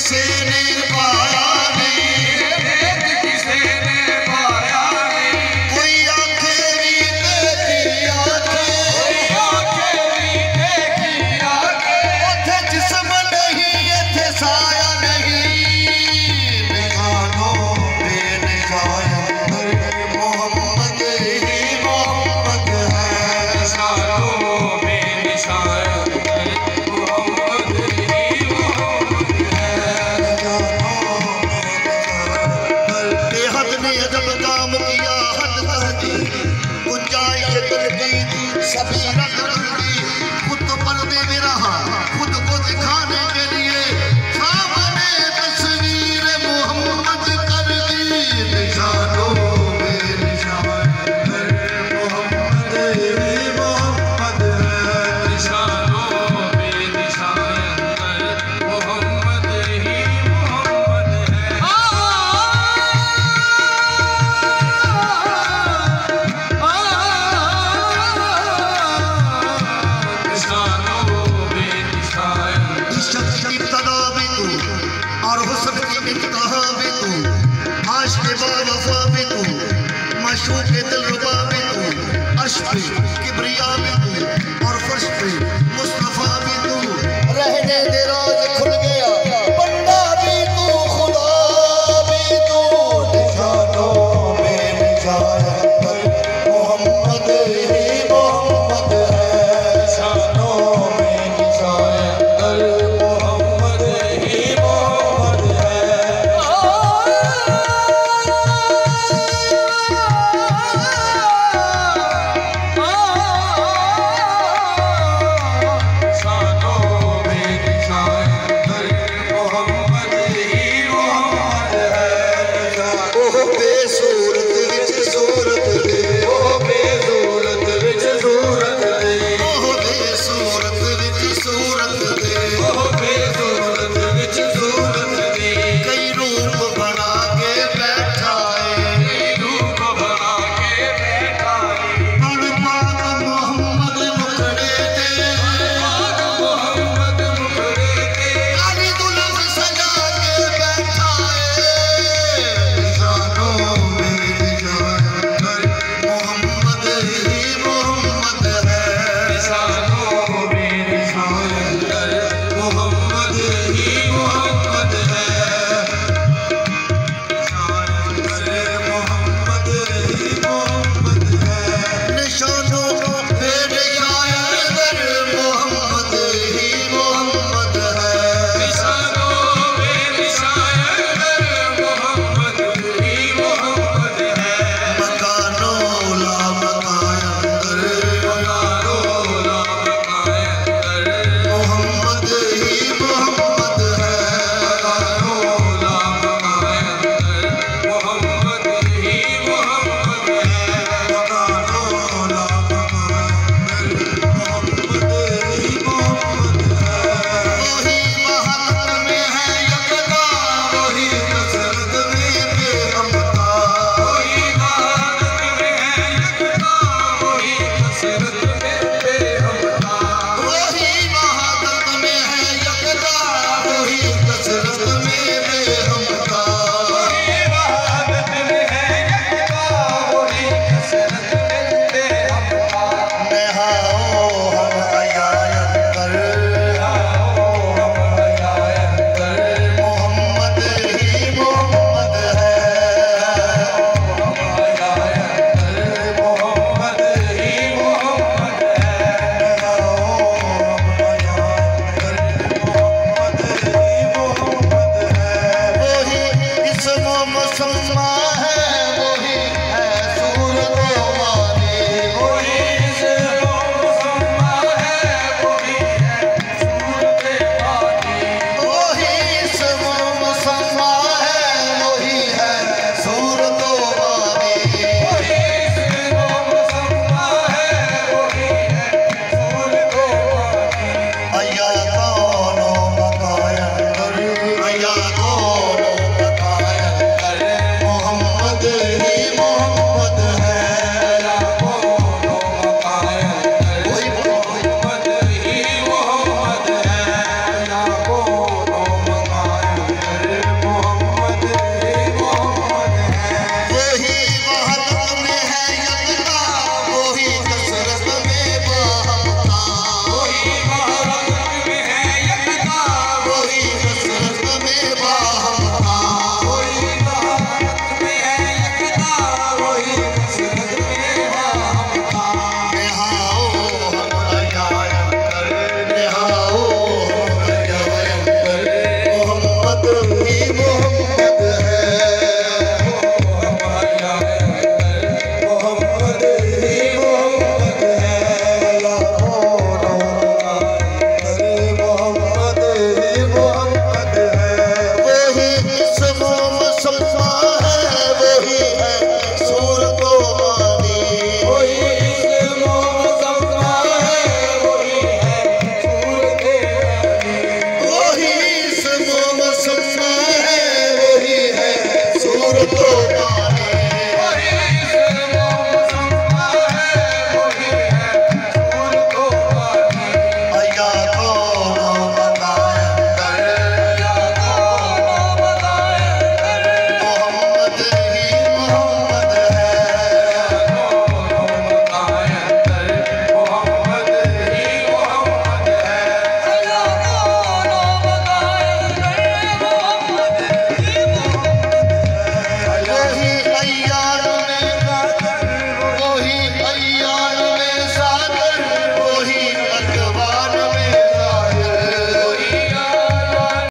किसी ने पाया नहीं, भेद किसी ने पाया नहीं। कोई आखिरी देखी आंखें, उथे जिस्म नहीं इथे साया नहीं। निशानो बेनिशान मोहम्मद ही मोहम्मद है। निशानो बेनिशान मोहम्मद ही मोहम्मद है। बेहद ने अजब काम किया, हद तहदी गुंजाइश दिल की सभी रंग ढूंढी। खुद तो पर्दे में रहा, खुद को दिखाने के लिए सामने तस्वीर मोहम्मद कर दी। निशानों में निशान मोहम्मद ही मोहम्मद है। निशानों में निशान मोहम्मद ही मोहम्मद है। इस शख्स की इब्तदा भी तू और हुस्न की इंतहा भी तू, आशिक़ बावफ़ा भी तू, मशूक़ दिलरुबा भी तू, अर्श पे किब्रिया भी तू और फर्श पे मुस्तफ़ा भी तू। रहने दे राज खुल गया, बंदा भी तू खुदा भी तू। निशानों में निशान मोहम्मद ही मोहम्मद है। निशानों में निशान मोहम्मद ही मोहम्मद है। दे